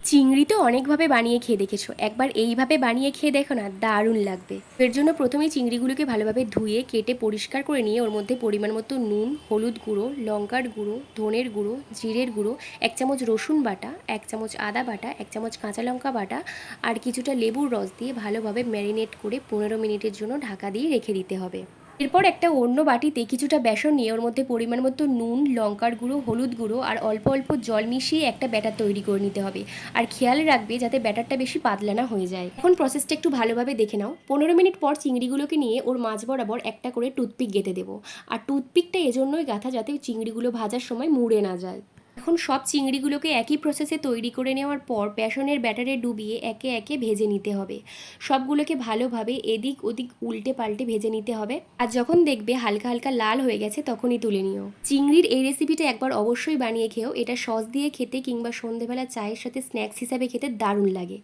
চিংড়ি তো অনেকভাবে বানিয়ে খেয়ে দেখেছো, একবার এইভাবে বানিয়ে খেয়ে দেখো না, দারুণ লাগবে। এর জন্য প্রথমেই চিংড়িগুলোকে ভালোভাবে ধুয়ে কেটে পরিষ্কার করে নিয়ে ওর মধ্যে পরিমাণ মতো নুন, হলুদ গুঁড়ো, লঙ্কার গুঁড়ো, ধনের গুঁড়ো, জিরের গুঁড়ো, 1 চামচ রসুন বাটা, 1 চামচ আদা বাটা, 1 চামচ কাঁচা লঙ্কা বাটা আর কিছুটা লেবুর রস দিয়ে ভালোভাবে ম্যারিনেট করে 15 মিনিটের জন্য ঢাকা দিয়ে রেখে দিতে হবে। এরপর একটা অন্য বাটিতে কিছুটা বেসন নিয়ে ওর মধ্যে পরিমাণ মতো নুন, লঙ্কার গুঁড়ো, হলুদ গুঁড়ো আর অল্প অল্প জল মিশিয়ে একটা ব্যাটার তৈরি করে নিতে হবে। আর খেয়াল রাখবে যাতে ব্যাটারটা বেশি পাতলা না হয়ে যায়। এখন প্রসেসটা একটু ভালোভাবে দেখে নাও। 15 মিনিট পর চিংড়িগুলোকে নিয়ে ওর মাঝ বরাবর একটা করে টুথপিক গেঁথে দেবো। আর টুথপিকটা এজন্যই গাঁথা যাতে চিংড়িগুলো ভাজার সময় মুড়ে না যায়। এখন সব চিংড়িগুলোকে একই প্রসেসে তৈরি করে নেওয়ার পর বেসনের ব্যাটারে ডুবিয়ে একে একে ভেজে নিতে হবে। সবগুলোকে ভালোভাবে এদিক ওদিক উল্টে পাল্টে ভেজে নিতে হবে। আর যখন দেখবে হালকা হালকা লাল হয়ে গেছে তখনই তুলে নিও। চিংড়ির এই রেসিপিটা একবার অবশ্যই বানিয়ে খেও। এটা সস দিয়ে খেতে কিংবা সন্ধেবেলা চায়ের সাথে স্ন্যাক্স হিসাবে খেতে দারুণ লাগে।